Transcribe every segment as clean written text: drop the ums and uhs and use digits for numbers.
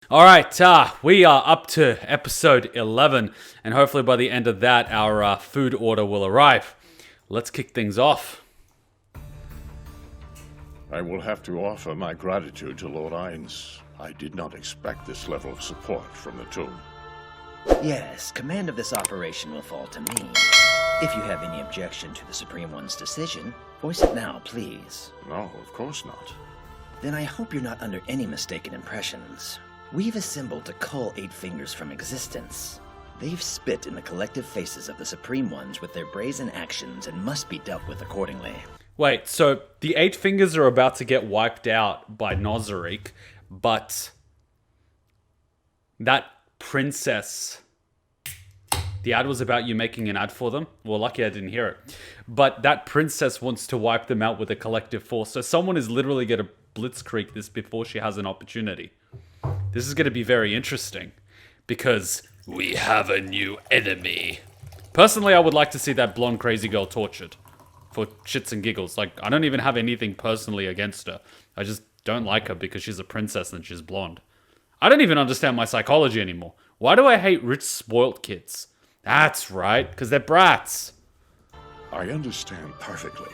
Alright, we are up to episode 11, and hopefully by the end of that, our food order will arrive. Let's kick things off. I will have to offer my gratitude to Lord Ainz. I did not expect this level of support from the tomb. Yes, command of this operation will fall to me. If you have any objection to the Supreme One's decision, voice it now, please. No, of course not. Then I hope you're not under any mistaken impressions. We've assembled to cull Eight Fingers from existence. They've spit in the collective faces of the Supreme Ones with their brazen actions and must be dealt with accordingly. Wait, so the Eight Fingers are about to get wiped out by Nozariq, but that princess... The ad was about you making an ad for them. Well, lucky I didn't hear it. But that princess wants to wipe them out with a collective force. So someone is literally going to blitzkrieg this before she has an opportunity. This is going to be very interesting. Because we have a new enemy. Personally, I would like to see that blonde crazy girl tortured. For shits and giggles. Like, I don't even have anything personally against her. I just don't like her because she's a princess and she's blonde. I don't even understand my psychology anymore. Why do I hate rich, spoilt kids? That's right, because they're brats. I understand perfectly.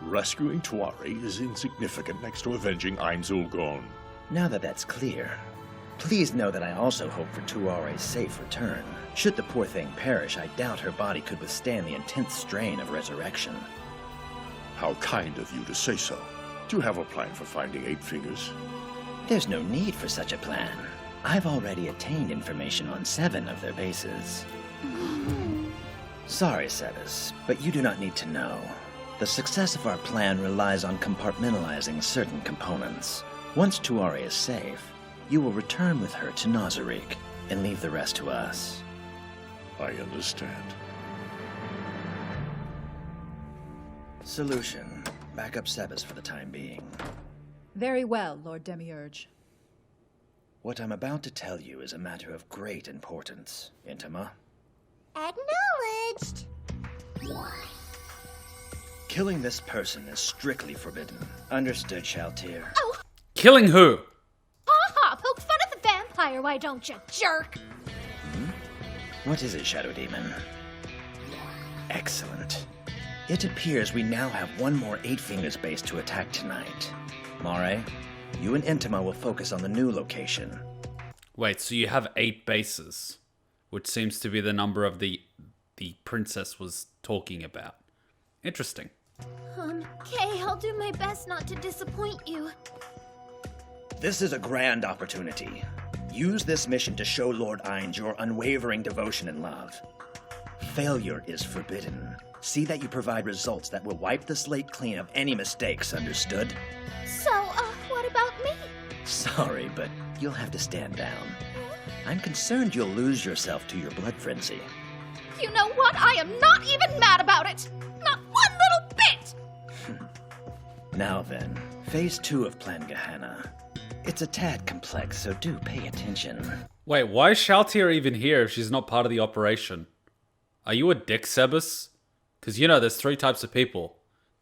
Rescuing Tuarey is insignificant next to avenging Ainz Ul Ghon. Now that that's clear, please know that I also hope for Tuarey's safe return. Should the poor thing perish, I doubt her body could withstand the intense strain of resurrection. How kind of you to say so. Do you have a plan for finding Eight Fingers? There's no need for such a plan. I've already attained information on 7 of their bases. Sorry, Sebas, but you do not need to know. The success of our plan relies on compartmentalizing certain components. Once Tuarey is safe, you will return with her to Nozariq and leave the rest to us. I understand. Solution. Back up Sebas for the time being. Very well, Lord Demiurge. What I'm about to tell you is a matter of great importance, Entoma. Acknowledged. Killing this person is strictly forbidden. Understood, Shaltir? Oh, Killing who? ha! Poke fun at the vampire, why don't you, jerk? What is it, Shadow Demon? Excellent. It appears we now have one more Eight Fingers base to attack tonight. Mare, you and Entoma will focus on the new location. Wait, so you have 8 bases, which seems to be the number of the princess was talking about. Interesting. Okay, I'll do my best not to disappoint you. This is a grand opportunity. Use this mission to show Lord Ainz your unwavering devotion and love. Failure is forbidden. See that you provide results that will wipe the slate clean of any mistakes, understood? So, what about me? Sorry, but you'll have to stand down. I'm concerned you'll lose yourself to your blood frenzy. You know what? I am not even mad about it! Not one little bit! Now then, Phase 2 of Plan Gehenna. It's a tad complex, so do pay attention. Wait, why is Shaltir even here if she's not part of the operation? Are you a dick, Sebas? Because you know there's 3 types of people.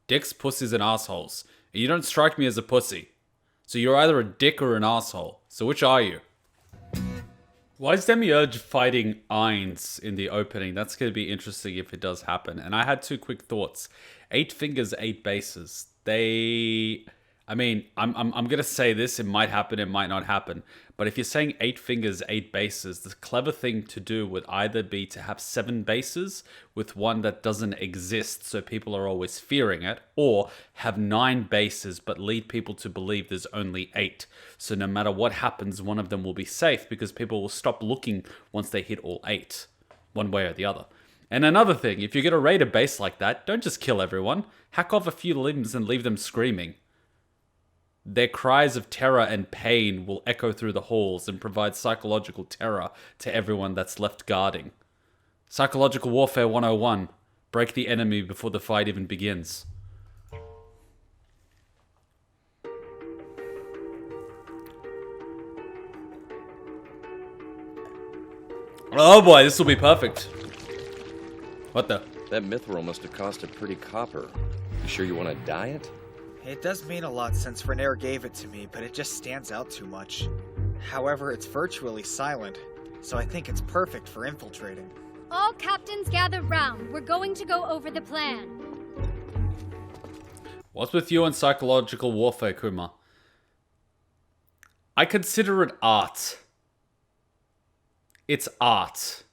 Dicks, pussies, and assholes. And you don't strike me as a pussy. So you're either a dick or an asshole. So which are you? Why is Demiurge fighting Ainz in the opening? That's going to be interesting if it does happen. And I had 2 quick thoughts. 8 fingers, 8 bases. I mean, I'm going to say this. It might happen, it might not happen. But if you're saying 8 fingers, 8 bases, the clever thing to do would either be to have 7 bases with one that doesn't exist so people are always fearing it, or have 9 bases but lead people to believe there's only 8. So no matter what happens, one of them will be safe because people will stop looking once they hit all 8, one way or the other. And another thing, if you're going to raid a base like that, don't just kill everyone. Hack off a few limbs and leave them screaming. Their cries of terror and pain will echo through the halls and provide psychological terror to everyone that's left guarding. Psychological Warfare 101. Break the enemy before the fight even begins. Oh boy, this will be perfect. What the? That mithril must have cost a pretty copper. You sure you want to dye it? It does mean a lot since Renair gave it to me, but it just stands out too much. However, it's virtually silent, so I think it's perfect for infiltrating. All captains gather round. We're going to go over the plan. What's with you and psychological warfare, Kuma? I consider it art. It's art.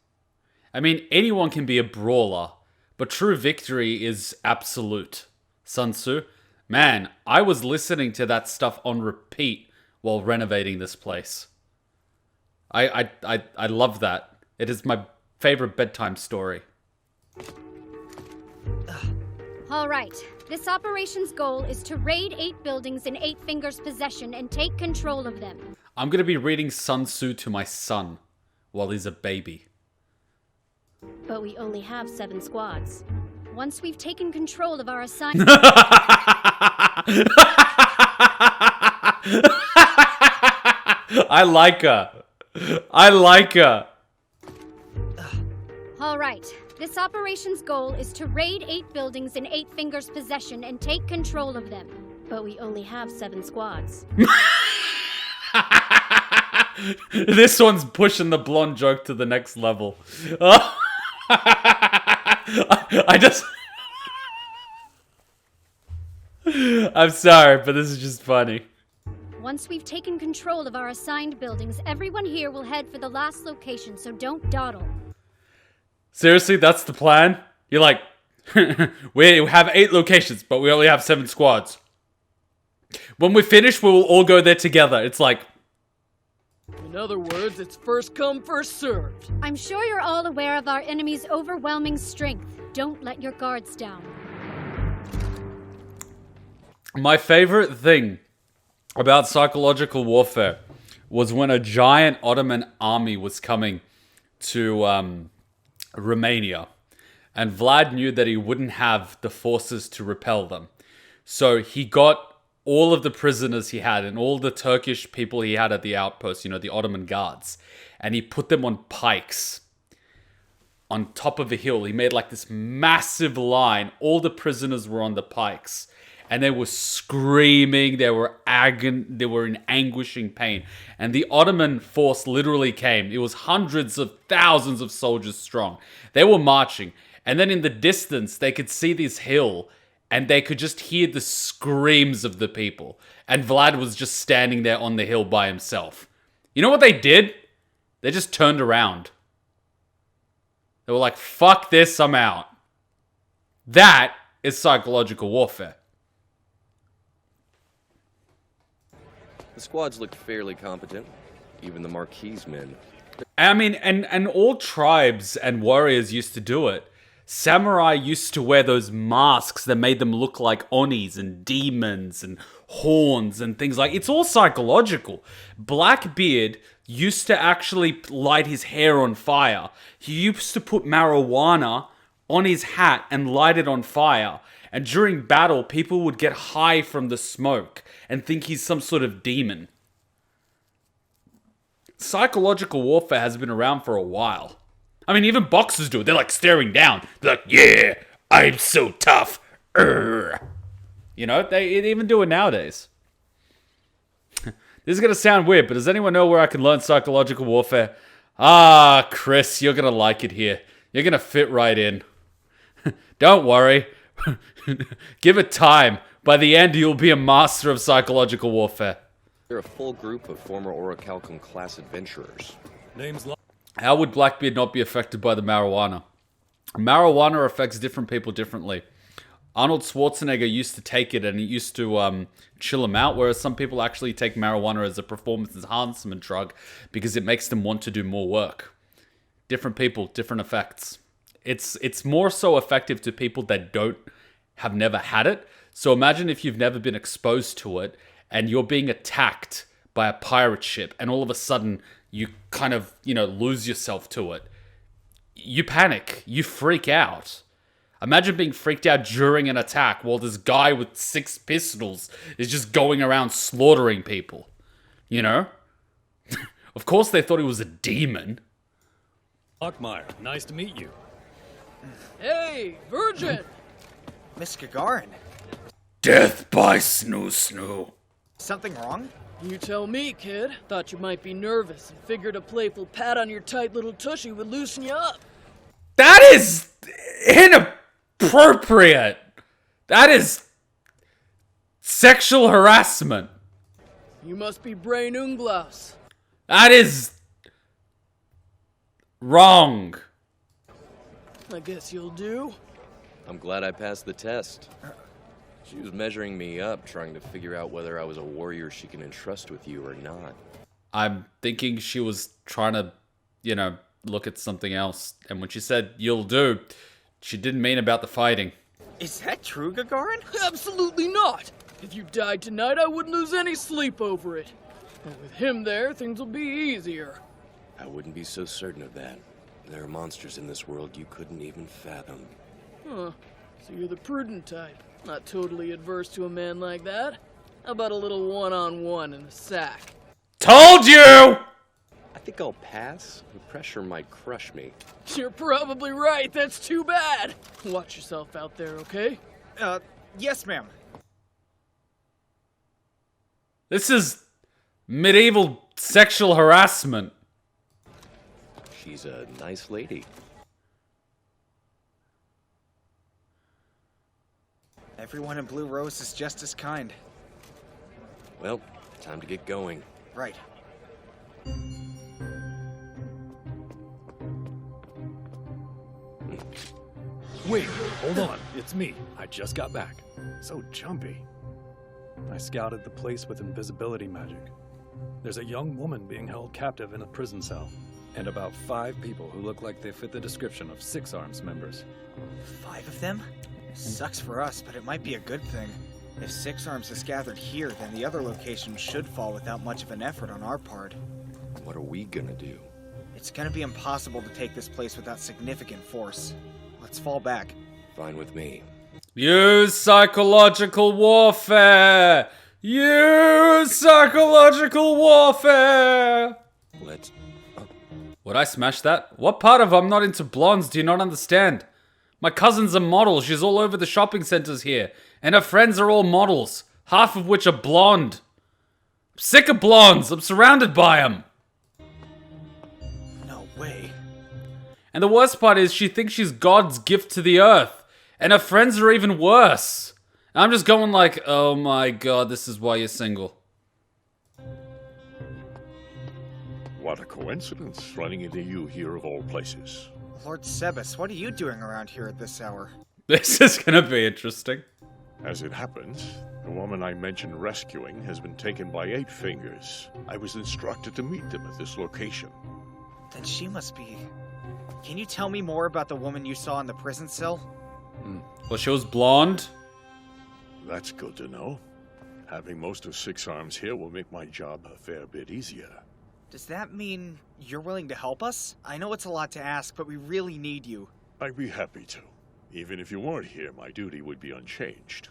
I mean, anyone can be a brawler, but true victory is absolute. Sun Tzu, man, I was listening to that stuff on repeat while renovating this place. I love that. It is my favorite bedtime story. All right. This operation's goal is to raid 8 buildings in 8 Fingers' possession and take control of them. I'm gonna be reading Sun Tzu to my son while he's a baby. But we only have 7 squads. Once we've taken control of our assigned... I like her. I like her. All right. This operation's goal is to raid 8 buildings in 8 Fingers' possession and take control of them. But we only have 7 squads. This one's pushing the blonde joke to the next level. I just... I'm sorry, but this is just funny. Once we've taken control of our assigned buildings, everyone here will head for the last location, so don't dawdle. Seriously, that's the plan? You're like, we have 8 locations, but we only have 7 squads. When we finish, we will all go there together. It's like... In other words, it's first come, first served. I'm sure you're all aware of our enemy's overwhelming strength. Don't let your guards down. My favorite thing about psychological warfare was when a giant Ottoman army was coming to Romania, and Vlad knew that he wouldn't have the forces to repel them. So he got all of the prisoners he had and all the Turkish people he had at the outpost, you know, the Ottoman guards, and he put them on pikes on top of a hill. He made like this massive line. All the prisoners were on the pikes. And they were screaming, they were in anguishing pain. And the Ottoman force literally came. It was hundreds of thousands of soldiers strong. They were marching. And then in the distance, they could see this hill. And they could just hear the screams of the people. And Vlad was just standing there on the hill by himself. You know what they did? They just turned around. They were like, fuck this, I'm out. That is psychological warfare. The squads looked fairly competent, even the Marquis men. I mean, and all tribes and warriors used to do it. Samurai used to wear those masks that made them look like Onis and demons and horns and things like... It's all psychological. Blackbeard used to actually light his hair on fire. He used to put marijuana on his hat and light it on fire. And during battle, people would get high from the smoke and think he's some sort of demon. Psychological warfare has been around for a while. I mean, even boxers do it. They're like staring down. They're like, yeah, I'm so tough. Urgh. You know, they even do it nowadays. This is going to sound weird, but does anyone know where I can learn psychological warfare? Ah, Chris, you're going to like it here. You're going to fit right in. Don't worry. Give it time. By the end, you'll be a master of psychological warfare. They're a full group of former Orichalcum class adventurers. How would Blackbeard not be affected by the marijuana? Marijuana affects different people differently. Arnold Schwarzenegger used to take it and it used to chill him out, whereas some people actually take marijuana as a performance enhancement drug because it makes them want to do more work. Different people, different effects. It's more so effective to people that have never had it. So imagine if you've never been exposed to it and you're being attacked by a pirate ship and all of a sudden you kind of, lose yourself to it. You panic. You freak out. Imagine being freaked out during an attack while this guy with 6 pistols is just going around slaughtering people. You know? Of course they thought he was a demon. Lockmeyer, nice to meet you. Hey, Virgin! Miss Gagarin, Death by Snoo Snoo. something wrong? You tell me, kid. Thought you might be nervous and figured a playful pat on your tight little tushy would loosen you up. That is inappropriate. That is sexual harassment. You must be brain unglaus. That is wrong. I guess you'll do. I'm glad I passed the test. She was measuring me up, trying to figure out whether I was a warrior she can entrust with you or not. I'm thinking she was trying to, look at something else. And when she said, you'll do, she didn't mean about the fighting. Is that true, Gagarin? Absolutely not! If you died tonight, I wouldn't lose any sleep over it. But with him there, things will be easier. I wouldn't be so certain of that. There are monsters in this world you couldn't even fathom. Huh. So you're the prudent type. Not totally adverse to a man like that. How about a little one-on-one in the sack? Told you! I think I'll pass. The pressure might crush me. You're probably right. That's too bad. Watch yourself out there, okay? Yes, ma'am. This is medieval sexual harassment. She's a nice lady. Everyone in Blue Rose is just as kind. Well, time to get going. Right. Wait, hold on. It's me. I just got back. So jumpy. I scouted the place with invisibility magic. There's a young woman being held captive in a prison cell, and about 5 people who look like they fit the description of Six Arms members. 5 of them? Sucks for us, but it might be a good thing. If Six Arms is gathered here, then the other locations should fall without much of an effort on our part. What are we gonna do? It's gonna be impossible to take this place without significant force. Let's fall back. Fine with me. Use psychological warfare! Use psychological warfare! Let's... Would I smash that? What part of I'm not into blondes do you not understand? My cousin's a model. She's all over the shopping centers here. And her friends are all models. Half of which are blonde. I'm sick of blondes. I'm surrounded by them. No way. And the worst part is she thinks she's God's gift to the earth. And her friends are even worse. And I'm just going like, oh my god, this is why you're single. What a coincidence, running into you here of all places. Lord Sebas, what are you doing around here at this hour? This is gonna be interesting. As it happens, the woman I mentioned rescuing has been taken by 8 Fingers. I was instructed to meet them at this location. Then she must be... Can you tell me more about the woman you saw in the prison cell? Well, she was blonde. That's good to know. Having most of Six Arms here will make my job a fair bit easier. Does that mean you're willing to help us? I know it's a lot to ask, but we really need you. I'd be happy to. Even if you weren't here, my duty would be unchanged.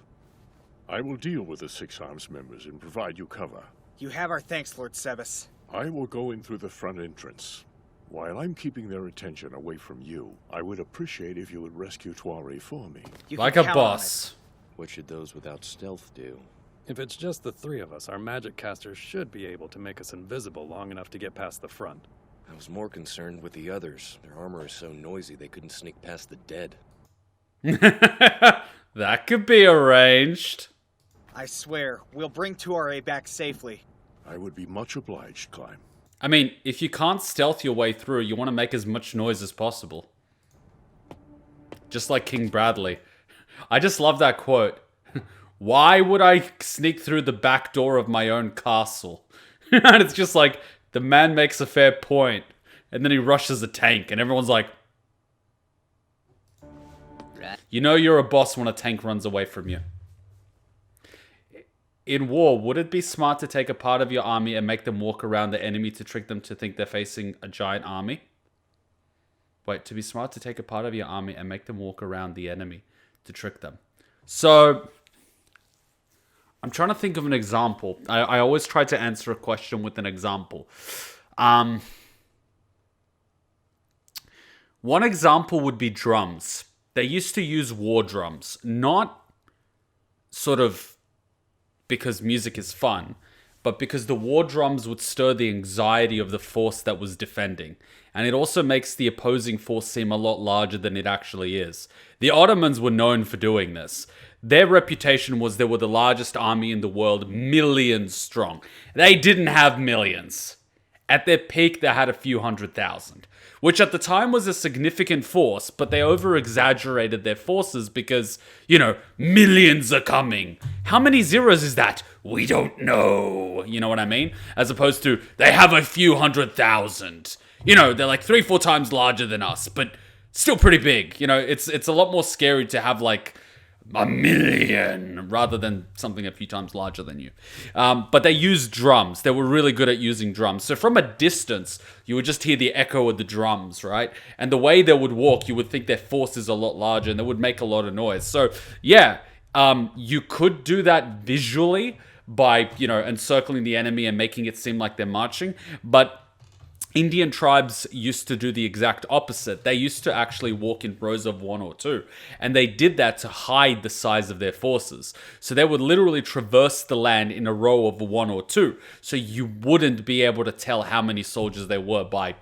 I will deal with the Six Arms members and provide you cover. You have our thanks, Lord Sebas. I will go in through the front entrance. While I'm keeping their attention away from you, I would appreciate if you would rescue Tuarey for me. Like a boss. What should those without stealth do? If it's just the 3 of us, our magic casters should be able to make us invisible long enough to get past the front. I was more concerned with the others. Their armor is so noisy they couldn't sneak past the dead. That could be arranged. I swear, we'll bring Tuarey back safely. I would be much obliged, Climb. I mean, if you can't stealth your way through, you want to make as much noise as possible. Just like King Bradley. I just love that quote. Why would I sneak through the back door of my own castle? And it's just like, the man makes a fair point, and then he rushes a tank, and everyone's like, you know you're a boss when a tank runs away from you. In war, would it be smart to take a part of your army and make them walk around the enemy to trick them to think they're facing a giant army? Wait, to be smart to take a part of your army and make them walk around the enemy to trick them. So, I'm trying to think of an example. I always try to answer a question with an example. One example would be drums. They used to use war drums, not sort of because music is fun, but because the war drums would stir the anxiety of the force that was defending. And it also makes the opposing force seem a lot larger than it actually is. The Ottomans were known for doing this. Their reputation was they were the largest army in the world, millions strong. They didn't have millions. At their peak, they had a few 100,000, which at the time was a significant force, but they over-exaggerated their forces because, millions are coming. How many zeros is that? We don't know. You know what I mean? As opposed to, they have a few 100,000. They're like 3-4 times larger than us, but still pretty big. It's a lot more scary to have like 1 million rather than something a few times larger than you. But they used drums. They were really good at using drums. So from a distance, you would just hear the echo of the drums, right? And the way they would walk, you would think their force is a lot larger and they would make a lot of noise. So yeah, you could do that visually by, encircling the enemy and making it seem like they're marching. But Indian tribes used to do the exact opposite. They used to actually walk in rows of 1 or 2. And they did that to hide the size of their forces. So they would literally traverse the land in a row of 1 or 2. So you wouldn't be able to tell how many soldiers there were by,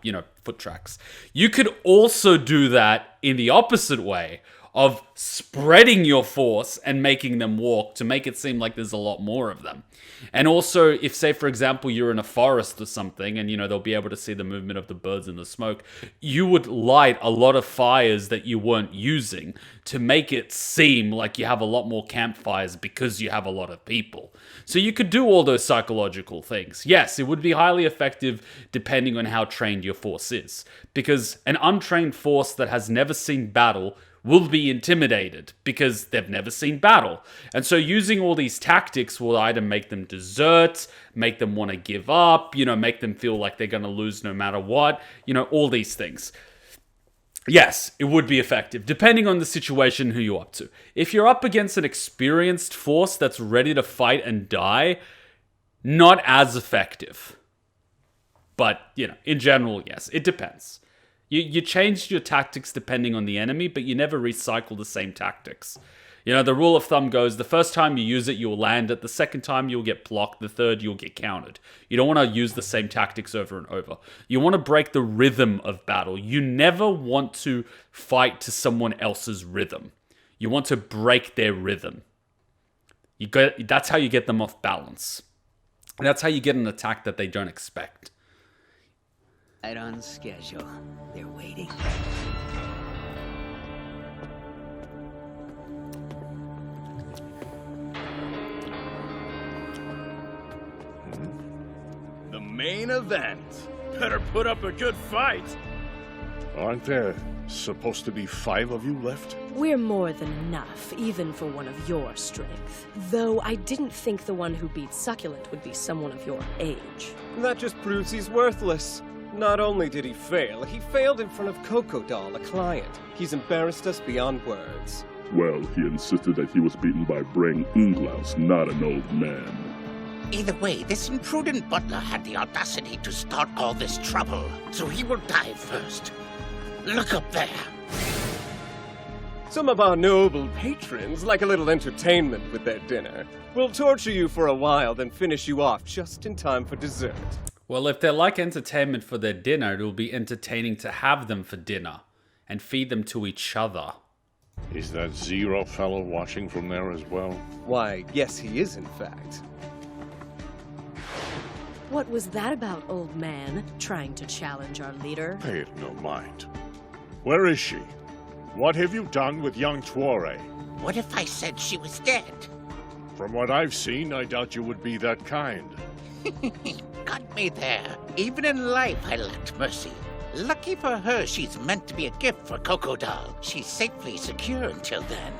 foot tracks. You could also do that in the opposite way of spreading your force and making them walk to make it seem like there's a lot more of them. And also, if, say, for example, you're in a forest or something and, they'll be able to see the movement of the birds and the smoke, you would light a lot of fires that you weren't using to make it seem like you have a lot more campfires because you have a lot of people. So you could do all those psychological things. Yes, it would be highly effective depending on how trained your force is. Because an untrained force that has never seen battle will be intimidated because they've never seen battle. And so using all these tactics will either make them desert, make them want to give up, make them feel like they're going to lose no matter what, all these things. Yes, it would be effective, depending on the situation who you're up to. If you're up against an experienced force that's ready to fight and die, not as effective. But, in general, yes, it depends. You changed your tactics depending on the enemy, but you never recycle the same tactics. The rule of thumb goes, the first time you use it, you'll land it. The second time, you'll get blocked. The third, you'll get countered. You don't want to use the same tactics over and over. You want to break the rhythm of battle. You never want to fight to someone else's rhythm. You want to break their rhythm. That's how you get them off balance. That's how you get an attack that they don't expect. Right on schedule. They're waiting. The main event. Better put up a good fight. Aren't there supposed to be 5 of you left? We're more than enough, even for one of your strength. Though I didn't think the one who beat Succulent would be someone of your age. That just proves he's worthless. Not only did he failed in front of Crocodile, a client. He's embarrassed us beyond words. Well, he insisted that he was beaten by Breng Unglaus, not an old man. Either way, this imprudent butler had the audacity to start all this trouble, so he will die first. Look up there. Some of our noble patrons like a little entertainment with their dinner. We'll torture you for a while, then finish you off just in time for dessert. Well, if they're like entertainment for their dinner, it will be entertaining to have them for dinner and feed them to each other. Is that Zero fellow watching from there as well? Why, yes he is in fact. What was that about, old man? Trying to challenge our leader? Pay it no mind. Where is she? What have you done with young Tuarey? What if I said she was dead? From what I've seen, I doubt you would be that kind. Got me there. Even in life, I lacked mercy. Lucky for her, she's meant to be a gift for Crocodile. She's safely secure until then.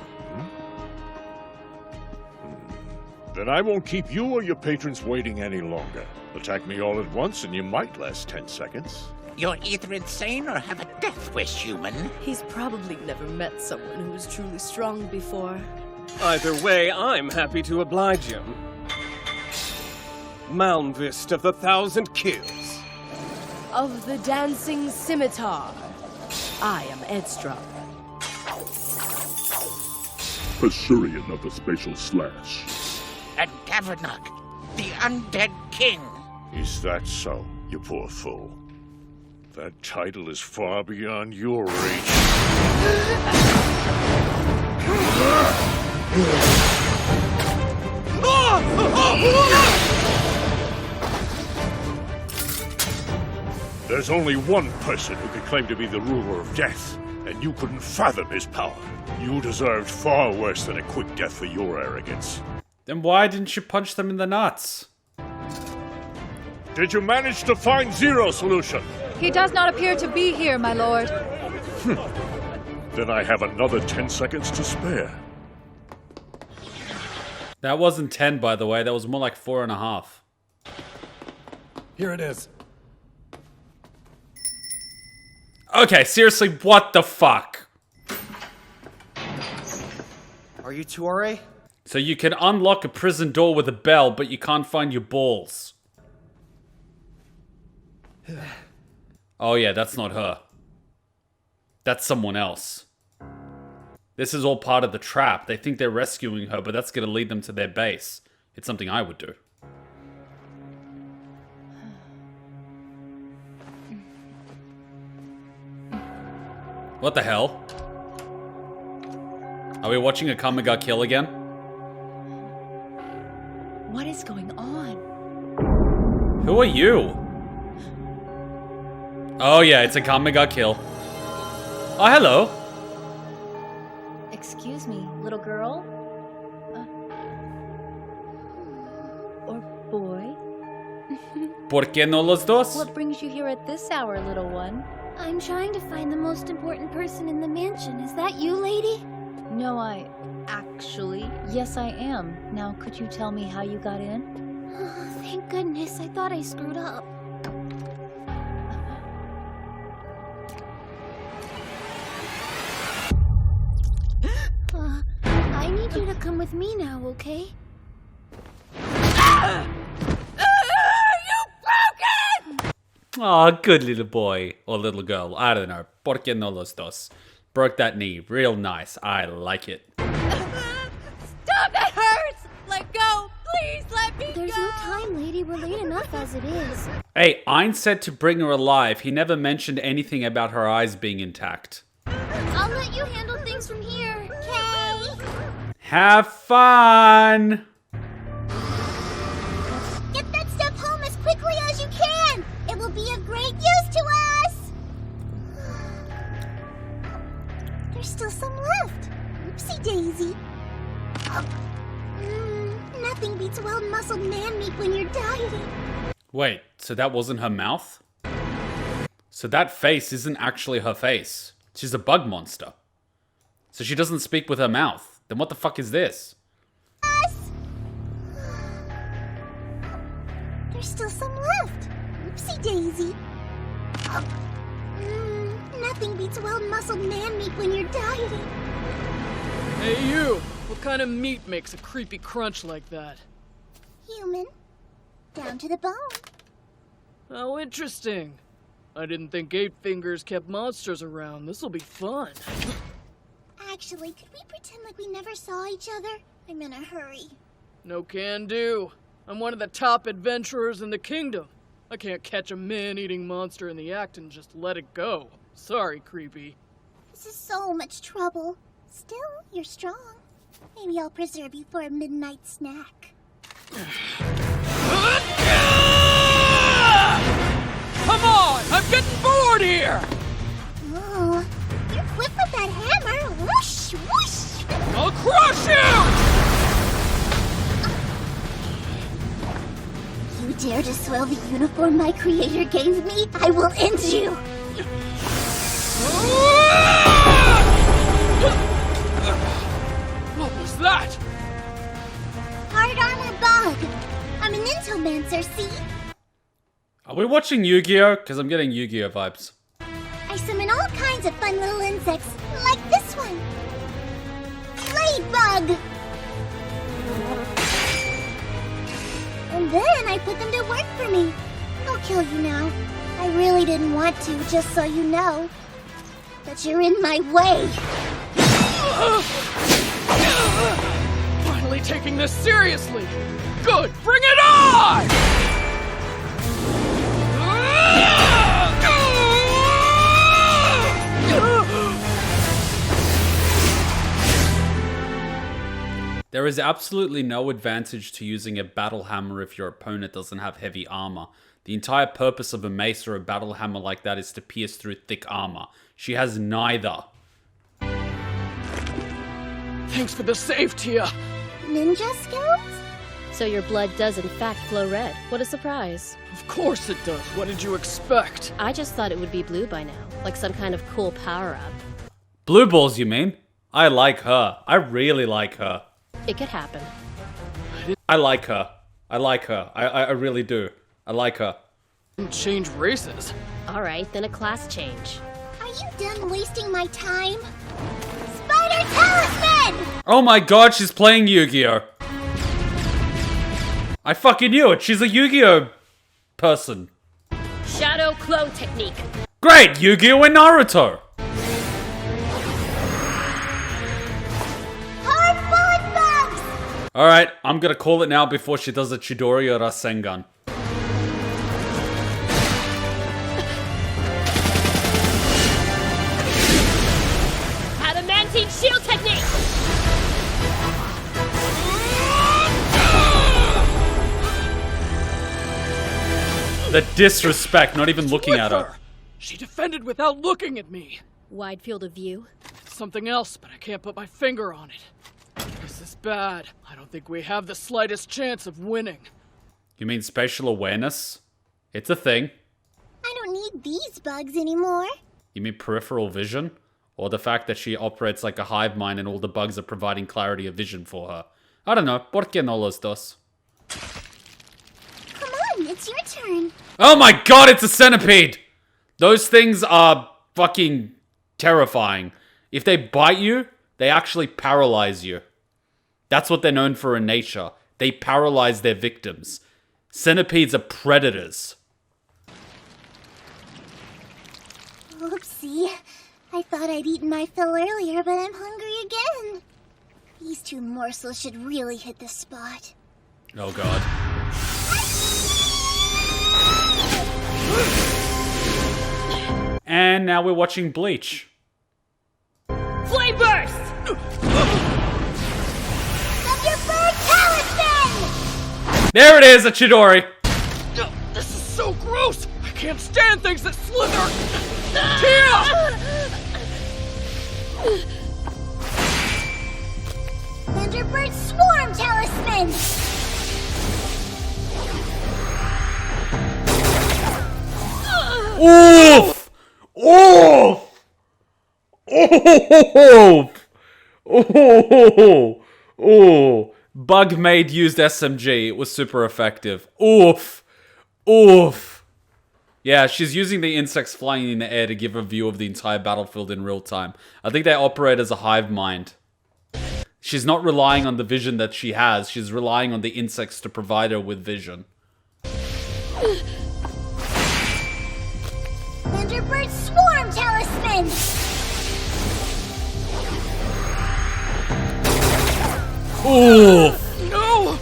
Then I won't keep you or your patrons waiting any longer. Attack me all at once and you might last 10 seconds. You're either insane or have a death wish, human. He's probably never met someone who was truly strong before. Either way, I'm happy to oblige him. Malmvist of the 1,000 Kills. Of the Dancing Scimitar. I am Edstrom. Pesurian of the Spatial Slash. And Gavernog, the undead king. Is that so, you poor fool? That title is far beyond your reach. There's only one person who could claim to be the ruler of death, and you couldn't fathom his power. You deserved far worse than a quick death for your arrogance. Then why didn't you punch them in the nuts? Did you manage to find Zero solution? He does not appear to be here, my lord. Then I have another 10 seconds to spare. That wasn't 10, by the way. That was more like 4.5. Here it is. Okay, seriously, what the fuck? Are you Tuarey? So you can unlock a prison door with a bell, but you can't find your balls. Oh yeah, that's not her. That's someone else. This is all part of the trap. They think they're rescuing her, but that's gonna lead them to their base. It's something I would do. What the hell? Are we watching a Kamiga kill again? What is going on? Who are you? Oh yeah, it's a Kamiga kill. Oh, hello. Excuse me, little girl? Or boy? ¿Por qué no los dos? What brings you here at this hour, little one? I'm trying to find the most important person in the mansion. Is that you, lady? No, actually, yes, I am. Now, could you tell me how you got in? Oh, thank goodness. I thought I screwed up. I need you to come with me now, okay? Aw, good little boy. Or little girl. I don't know. ¿Por qué no los dos? Broke that knee. Real nice. I like it. Stop! That hurts! Let go! Please let me go! There's no time, lady. We're late enough as it is. Hey, Ein said to bring her alive. He never mentioned anything about her eyes being intact. I'll let you handle things from here, okay? Have fun! Get that stuff home as quickly as you can! It will be of great use to us! There's still some left. Oopsie daisy. Nothing beats well-muscled man meat when you're dieting. Wait, so that wasn't her mouth? So that face isn't actually her face. She's a bug monster. So she doesn't speak with her mouth. Then what the fuck is this? There's still some left. Oopsie daisy. Nothing beats well-muscled man meat when you're dieting. Hey you! What kind of meat makes a creepy crunch like that? Human. Down to the bone. How interesting. I didn't think 8 Fingers kept monsters around. This'll be fun. Actually, could we pretend like we never saw each other? I'm in a hurry. No can do. I'm one of the top adventurers in the kingdom. I can't catch a man-eating monster in the act and just let it go. Sorry, creepy. This is so much trouble. Still, you're strong. Maybe I'll preserve you for a midnight snack. Come on! I'm getting bored here! Oh, you're quick with that hammer. Whoosh, whoosh! I'll crush you! You dare to swell the uniform my creator gave me? I will end you! What was that? Hard armor bug. I'm an Entomancer, see? Are we watching Yu-Gi-Oh? Because I'm getting Yu-Gi-Oh vibes. I summon all kinds of fun little insects, like this one. Ladybug! And then I put them to work for me. I'll kill you now. I really didn't want to, just so you know. But you're in my way. Finally taking this seriously. Good, bring it on! There is absolutely no advantage to using a battle hammer if your opponent doesn't have heavy armor. The entire purpose of a mace or a battle hammer like that is to pierce through thick armor. She has neither. Thanks for the save, Tia. Ninja skills? So your blood does in fact glow red. What a surprise. Of course it does. What did you expect? I just thought it would be blue by now, like some kind of cool power-up. Blue balls, you mean? I like her. I really like her. It could happen. I like her. I like her. I really do. I like her. Change races. Alright, then a class change. Are you done wasting my time? Spider Talisman! Oh my god, she's playing Yu-Gi-Oh! I fucking knew it. She's a Yu-Gi-Oh person. Shadow clone technique. Great! Yu-Gi-Oh and Naruto! Hard bullet bugs! Alright, I'm gonna call it now before she does a Chidori or Rasengan. Adamantine shield technique! The disrespect, not even looking at her. She defended without looking at me. Wide field of view. Something else, but I can't put my finger on it. This is bad. I don't think we have the slightest chance of winning. You mean spatial awareness? It's a thing. I don't need these bugs anymore. You mean peripheral vision? Or the fact that she operates like a hive mind and all the bugs are providing clarity of vision for her? I don't know. ¿Por qué no los dos? Come on, it's your turn. Oh my god, it's a centipede! Those things are fucking terrifying. If they bite you, they actually paralyze you. That's what they're known for in nature. They paralyze their victims. Centipedes are predators. Oopsie. I thought I'd eaten my fill earlier, but I'm hungry again. These two morsels should really hit the spot. Oh god. And now we're watching Bleach. Flame burst! Thunderbird Talisman! There it is, a Chidori! This is so gross! I can't stand things that slither! Tia! Thunderbird Swarm Talisman! Oof! Oof! Oof! Oh! Oh! Bugmaid used SMG. It was super effective. Oof! Oof! Yeah, she's using the insects flying in the air to give a view of the entire battlefield in real time. I think they operate as a hive mind. She's not relying on the vision that she has. She's relying on the insects to provide her with vision. Thunderbird Swarm Talisman! Oof! No!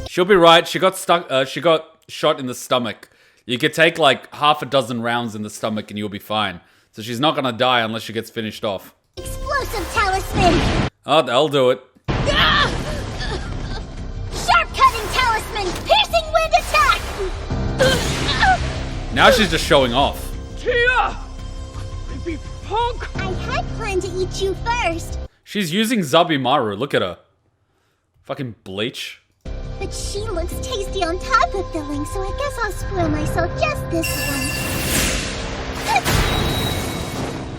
She'll be right. She got stuck. She got shot in the stomach. You could take like half a dozen rounds in the stomach and you'll be fine. So she's not gonna die unless she gets finished off. Explosive Talisman! Oh, they'll do it. Sharp Cutting Talisman! Piercing Wind Attack! Now she's just showing off. Tia! Creepy punk! I had planned to eat you first. She's using Zabimaru. Look at her. Fucking Bleach. But she looks tasty on top of filling, so I guess I'll spoil myself just this once.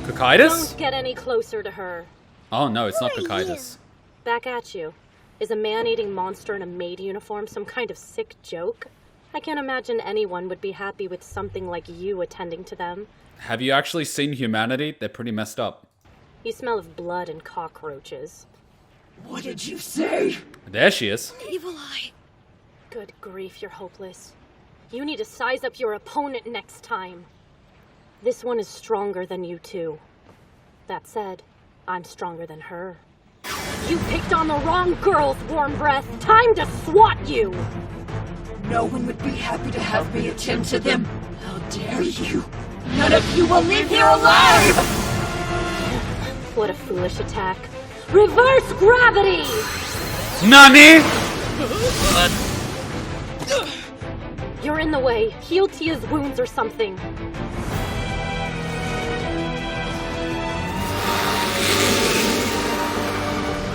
Cocytus? Don't get any closer to her. Oh no, it's not Who are Cocytus. Back at you. Is a man-eating monster in a maid uniform some kind of sick joke? I can't imagine anyone would be happy with something like you attending to them. Have you actually seen humanity? They're pretty messed up. You smell of blood and cockroaches. What did you say? There she is. Evil Eye. Good grief, you're hopeless. You need to size up your opponent next time. This one is stronger than you two. That said, I'm stronger than her. You picked on the wrong girls, Warm Breath. Time to swat you! No one would be happy to have me attend to them. How dare you? None of you will leave here alive! What a foolish attack. Reverse gravity! Nani? You're in the way. Heal Tia's wounds or something.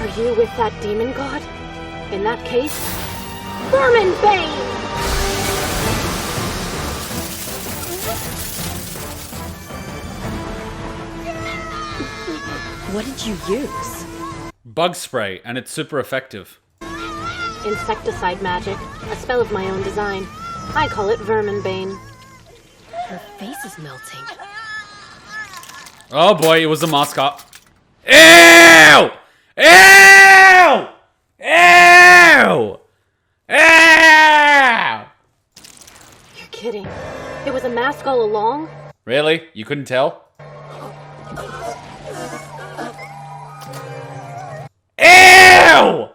Are you with that demon god? In that case, Verminbane! What did you use? Bug spray, and it's super effective. Insecticide magic. A spell of my own design. I call it Verminbane. Her face is melting. Oh boy, it was a mascot. Ew! Ew! Ew! Ew! You're kidding. It was a mask all along? Really? You couldn't tell? Ew!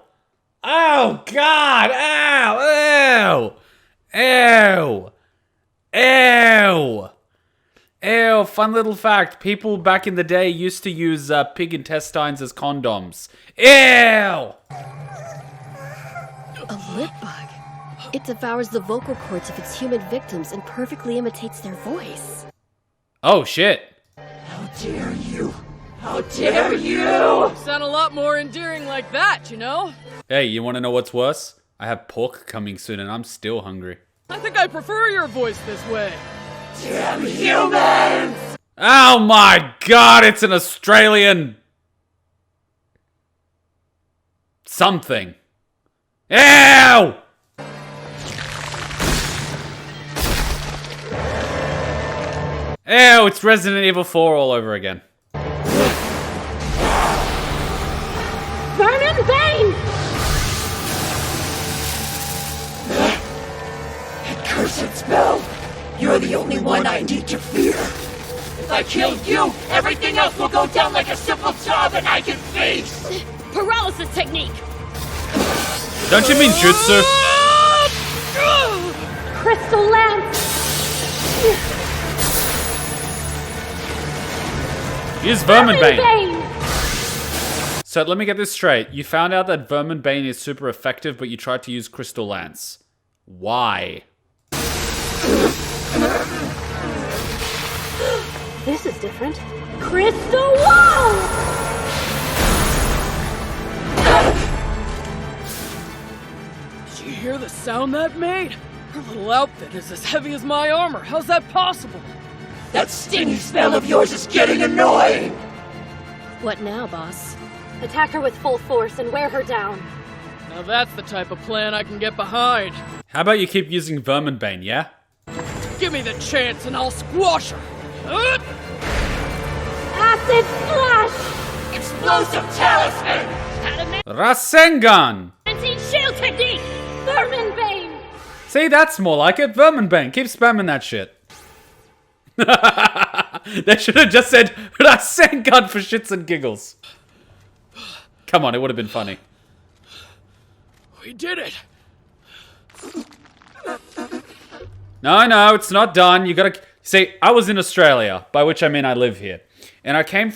Oh god! Ow! Ew! Ew! Ew! Ew, fun little fact. People back in the day used to use pig intestines as condoms. Ew! A lip bug. It devours the vocal cords of its human victims and perfectly imitates their voice. Oh shit. How dare you! How dare you! Sound a lot more endearing like that, you know? Hey, you want to know what's worse? I have pork coming soon and I'm still hungry. I think I prefer your voice this way. Damn humans! Oh my god, it's an Australian... something. Ew! Ew, it's Resident Evil 4 all over again. Verminbane! Cursed spell! You're the only one I need to fear. If I kill you, everything else will go down like a simple job and I can face! Paralysis technique! Don't you mean jutsu? Crystal Lance! Use Verminbane! So let me get this straight. You found out that Verminbane is super effective, but you tried to use Crystal Lance. Why? This is different. Crystal Wall! Did you hear the sound that made? Her little outfit is as heavy as my armor. How's that possible? That stingy spell of yours is getting annoying! What now, boss? Attack her with full force and wear her down. Now that's the type of plan I can get behind. How about you keep using Verminbane, yeah? Give me the chance and I'll squash her. Acid Splash! Explosive Talisman! Rasengan! Anti-shield technique! Verminbane! See, that's more like it. Verminbane. Keep spamming that shit. They should have just said Rasengan for shits and giggles. Come on, it would have been funny. We did it. No, it's not done. You gotta... See, I was in Australia, by which I mean I live here. And I came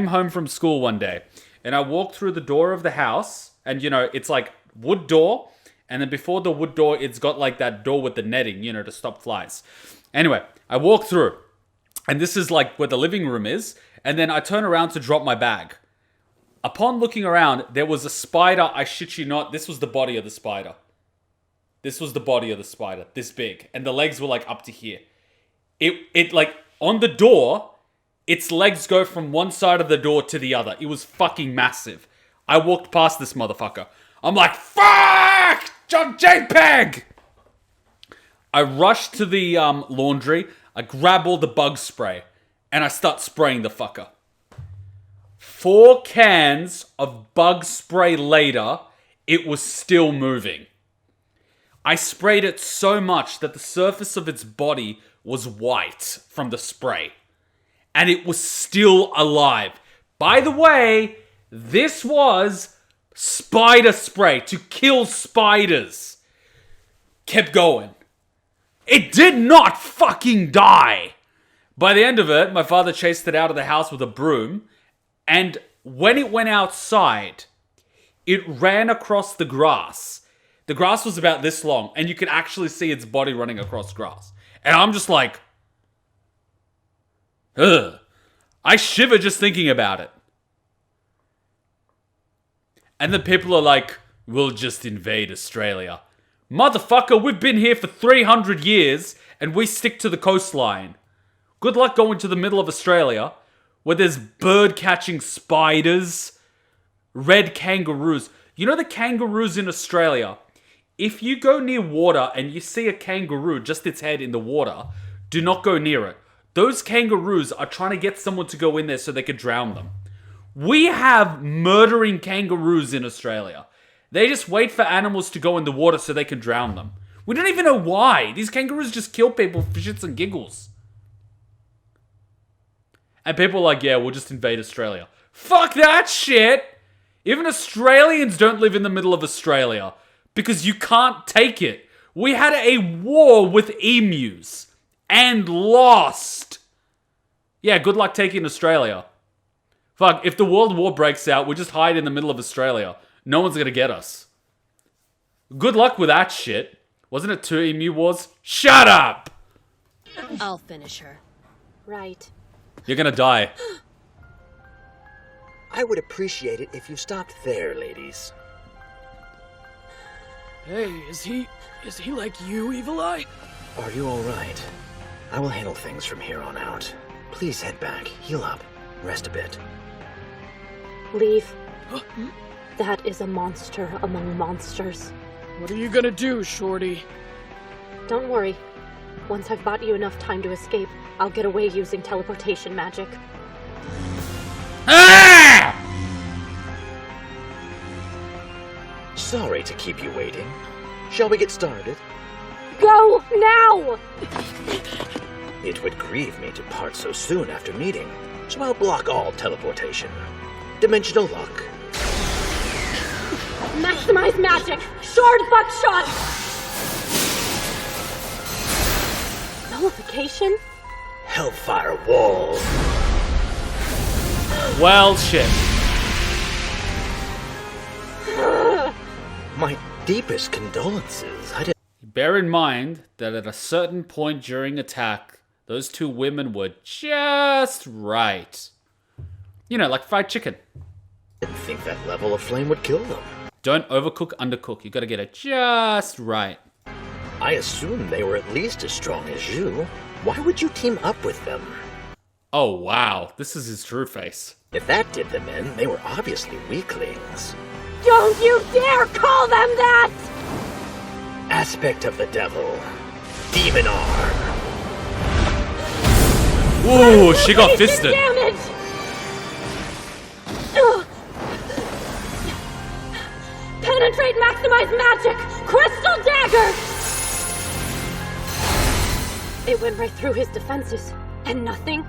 home from school one day. And I walked through the door of the house. And, you know, it's like wood door. And then before the wood door, it's got like that door with the netting, you know, to stop flies. Anyway, I walk through. And this is like where the living room is. And then I turn around to drop my bag. Upon looking around, there was a spider. I shit you not. This was the body of the spider. This was the body of the spider. This big. And the legs were like up to here. It like, on the door, its legs go from one side of the door to the other. It was fucking massive. I walked past this motherfucker. I'm like, fuck! John JPEG! I rush to the laundry. I grab all the bug spray. And I start spraying the fucker. 4 cans of bug spray later, it was still moving. I sprayed it so much that the surface of its body was white from the spray. And it was still alive. By the way, this was spider spray to kill spiders. Kept going. It did not fucking die. By the end of it, my father chased it out of the house with a broom. And when it went outside, it ran across the grass. The grass was about this long, and you could actually see its body running across grass. And I'm just like, ugh. I shiver just thinking about it. And the people are like, we'll just invade Australia. Motherfucker, we've been here for 300 years, and we stick to the coastline. Good luck going to the middle of Australia, where there's bird-catching spiders, red kangaroos. You know the kangaroos in Australia? If you go near water and you see a kangaroo, just its head in the water, do not go near it. Those kangaroos are trying to get someone to go in there so they could drown them. We have murdering kangaroos in Australia. They just wait for animals to go in the water so they can drown them. We don't even know why. These kangaroos just kill people for shits and giggles. And people are like, yeah, we'll just invade Australia. Fuck that shit! Even Australians don't live in the middle of Australia because you can't take it. We had a war with emus and lost. Yeah, good luck taking Australia. Fuck, if the World War breaks out, we just hide in the middle of Australia. No one's gonna get us. Good luck with that shit. Wasn't it 2 emu wars? Shut up! I'll finish her. Right. You're gonna die. I would appreciate it if you stopped there, ladies. Hey, is he like you, Evil Eye? Are you alright? I will handle things from here on out. Please head back, heal up, rest a bit. Leave. That is a monster among monsters. What are you gonna do, Shorty? Don't worry. Once I've bought you enough time to escape, I'll get away using teleportation magic. Ah! Sorry to keep you waiting. Shall we get started? Go now! It would grieve me to part so soon after meeting, so I'll block all teleportation. Dimensional lock. Maximize magic! Shard buckshot! Nullification? Hellfire wall. Well, shit. My deepest condolences. Bear in mind that at a certain point during attack, those 2 women were just right. You know, like fried chicken. Didn't think that level of flame would kill them. Don't overcook, undercook. You gotta get it just right. I assumed they were at least as strong as you. Why would you team up with them? Oh, wow. This is his true face. If that did them in, they were obviously weaklings. Don't you dare call them that! Aspect of the devil. Demon arm. Ooh, she got fisted. Damage! Penetrate, maximize magic! Crystal dagger! It went right through his defenses. And nothing?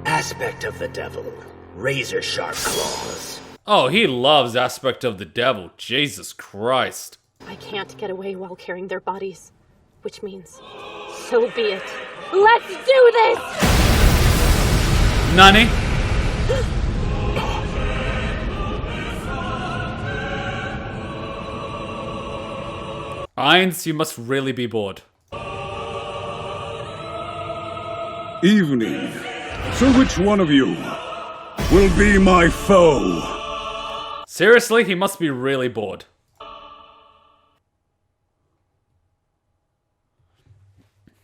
Aspect of the devil. Razor sharp claws. Oh, he loves Aspect of the Devil. Jesus Christ. I can't get away while carrying their bodies. Which means, so be it. Let's do this! Nani? Ainz, you must really be bored. Evening. So which one of you will be my foe? Seriously, he must be really bored.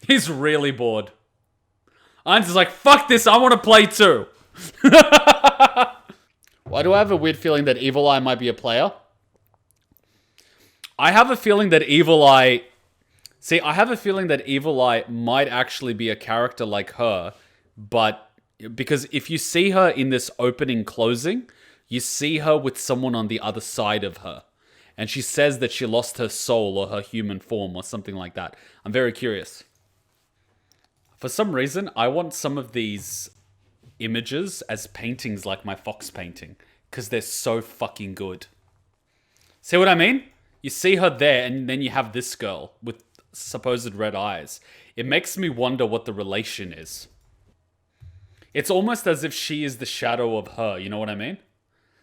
He's really bored. Ainz is like, fuck this, I want to play too. Why do I have a weird feeling that Evil Eye might be a player? I have a feeling that Evil Eye... See, I have a feeling that Evil Eye might actually be a character like her, but... Because if you see her in this opening closing, you see her with someone on the other side of her. And she says that she lost her soul or her human form or something like that. I'm very curious. For some reason, I want some of these images as paintings like my Fox painting. Because they're so fucking good. See what I mean? You see her there and then you have this girl with supposed red eyes. It makes me wonder what the relation is. It's almost as if she is the shadow of her, you know what I mean?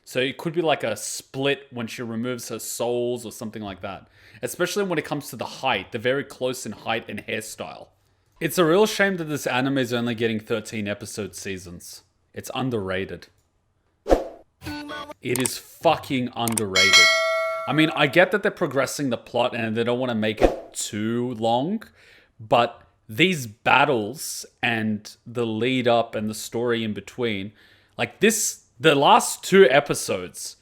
So it could be like a split when she removes her souls or something like that. Especially when it comes to the height. They're very close in height and hairstyle. It's a real shame that this anime is only getting 13 episode seasons. It's underrated. It is fucking underrated. I mean, I get that they're progressing the plot and they don't want to make it too long, but these battles and the lead up and the story in between, like the last 2 episodes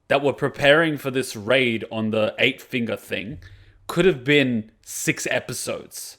that were preparing for this raid on the 8-finger thing could have been 6 episodes.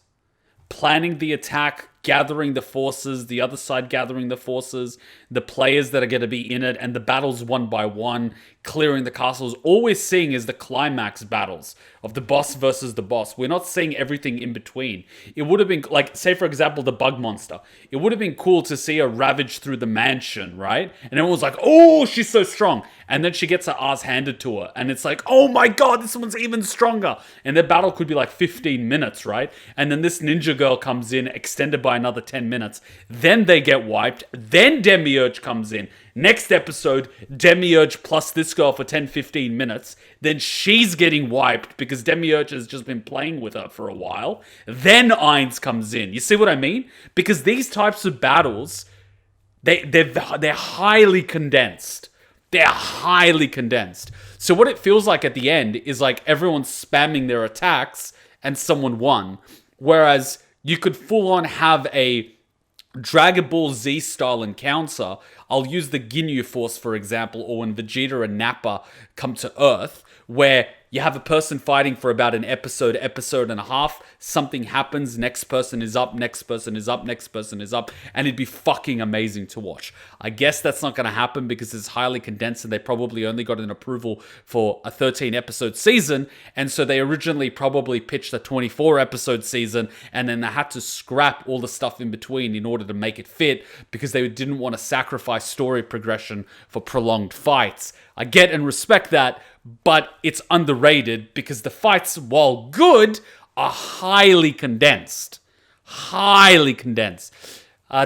Planning the attack, gathering the forces, the other side gathering the forces, the players that are going to be in it, and the battles one by one, clearing the castles. All we're seeing is the climax battles of the boss versus the boss. We're not seeing everything in between. It would have been, like, say for example, the bug monster. It would have been cool to see her ravage through the mansion, right? And everyone was like, oh, she's so strong. And then she gets her ass handed to her. And it's like, oh my god, this one's even stronger. And the battle could be like 15 minutes, right? And then this ninja girl comes in, extended by another 10 minutes. Then they get wiped. Then Demiurge comes in. Next episode, Demiurge plus this girl for 10-15 minutes. Then she's getting wiped because Demiurge has just been playing with her for a while. Then Ainz comes in. You see what I mean? Because these types of battles, they're highly condensed. They're highly condensed. So what it feels like at the end is like everyone's spamming their attacks and someone won. Whereas you could full on have a Dragon Ball Z style encounter. I'll use the Ginyu Force, for example, or when Vegeta and Nappa come to Earth, where you have a person fighting for about an episode and a half. Something happens, next person is up, next person is up, next person is up, and it'd be fucking amazing to watch. I guess that's not going to happen because it's highly condensed and they probably only got an approval for a 13-episode season, and so they originally probably pitched a 24-episode season, and then they had to scrap all the stuff in between in order to make it fit because they didn't want to sacrifice story progression for prolonged fights. I get and respect that, but it's underrated because the fights, while good, are highly condensed. Highly condensed.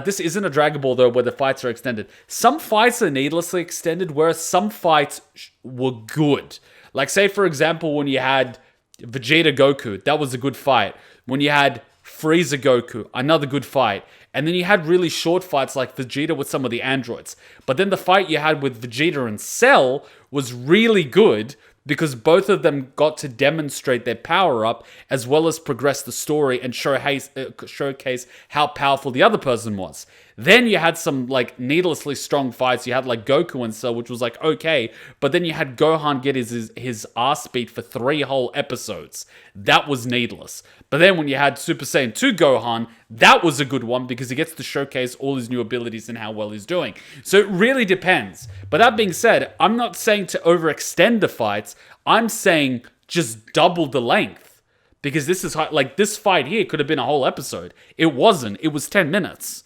This isn't a Dragon Ball, though, where the fights are extended. Some fights are needlessly extended, whereas some fights were good. Like, say, for example, when you had Vegeta Goku, that was a good fight. When you had Frieza Goku, another good fight. And then you had really short fights like Vegeta with some of the androids. But then the fight you had with Vegeta and Cell was really good because both of them got to demonstrate their power up as well as progress the story and showcase how powerful the other person was. Then you had some like needlessly strong fights. You had like Goku and Cell, which was like okay, but then you had Gohan get his ass beat for 3 whole episodes. That was needless. But then when you had Super Saiyan 2 Gohan, that was a good one because he gets to showcase all his new abilities and how well he's doing. So it really depends. But that being said, I'm not saying to overextend the fights. I'm saying just double the length. Because this is like this fight here could have been a whole episode. It wasn't. It was 10 minutes.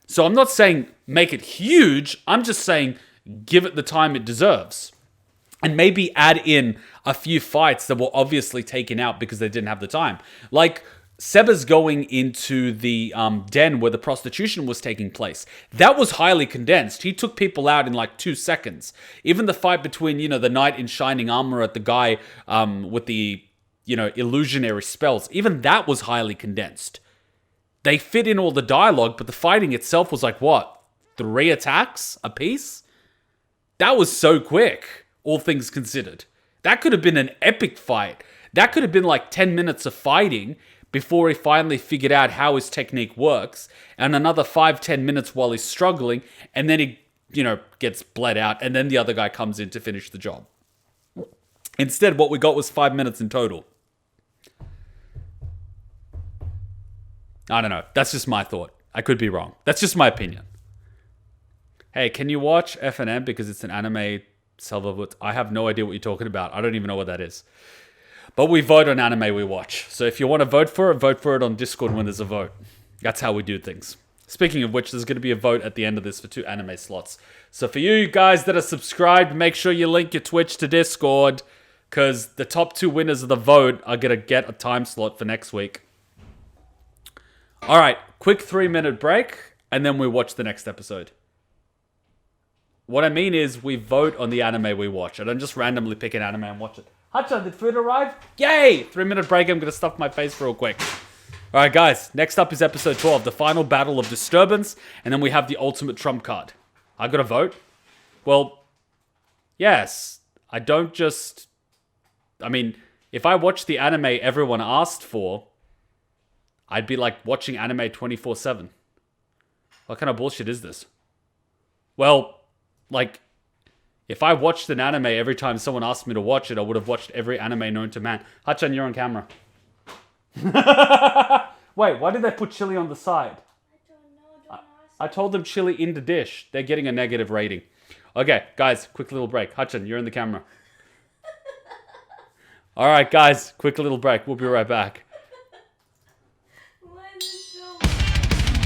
So I'm not saying make it huge. I'm just saying give it the time it deserves. And maybe add in a few fights that were obviously taken out because they didn't have the time. Like Seba's going into the den where the prostitution was taking place. That was highly condensed. He took people out in like 2 seconds. Even the fight between, the knight in shining armor at the guy with the, illusionary spells. Even that was highly condensed. They fit in all the dialogue, but the fighting itself was like, what? 3 attacks a piece? That was so quick, all things considered. That could have been an epic fight. That could have been like 10 minutes of fighting before he finally figured out how his technique works, and another 5-10 minutes while he's struggling, and then he, gets bled out, and then the other guy comes in to finish the job. Instead, what we got was 5 minutes in total. I don't know. That's just my thought. I could be wrong. That's just my opinion. Hey, can you watch FNM because it's an anime Salvavut? I have no idea what you're talking about. I don't even know what that is. But we vote on anime we watch. So if you want to vote for it on Discord when there's a vote. That's how we do things. Speaking of which, there's going to be a vote at the end of this for 2 anime slots. So for you guys that are subscribed, make sure you link your Twitch to Discord because the top 2 winners of the vote are going to get a time slot for next week. All right, quick 3-minute break, and then we watch the next episode. What I mean is we vote on the anime we watch. I don't just randomly pick an anime and watch it. Hacha, did food arrive? Yay! 3-minute break. I'm going to stuff my face real quick. All right, guys. Next up is episode 12, the final battle of Disturbance. And then we have the ultimate trump card. I got to vote? Well, yes. I don't just... I mean, if I watch the anime everyone asked for, I'd be like watching anime 24/7. What kind of bullshit is this? Well, like, if I watched an anime every time someone asked me to watch it, I would have watched every anime known to man. Hachan, you're on camera. Wait, why did they put chili on the side? I told them chili in the dish. They're getting a negative rating. Okay, guys, quick little break. Hachan, you're in the camera. All right, guys, quick little break. We'll be right back.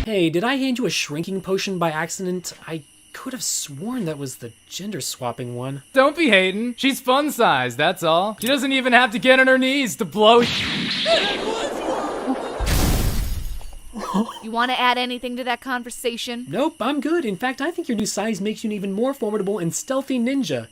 Hey, did I hand you a shrinking potion by accident? I could have sworn that was the gender swapping one. Don't be hating. She's fun sized, that's all. She doesn't even have to get on her knees to blow. You want to add anything to that conversation? Nope, I'm good. In fact, I think your new size makes you an even more formidable and stealthy ninja.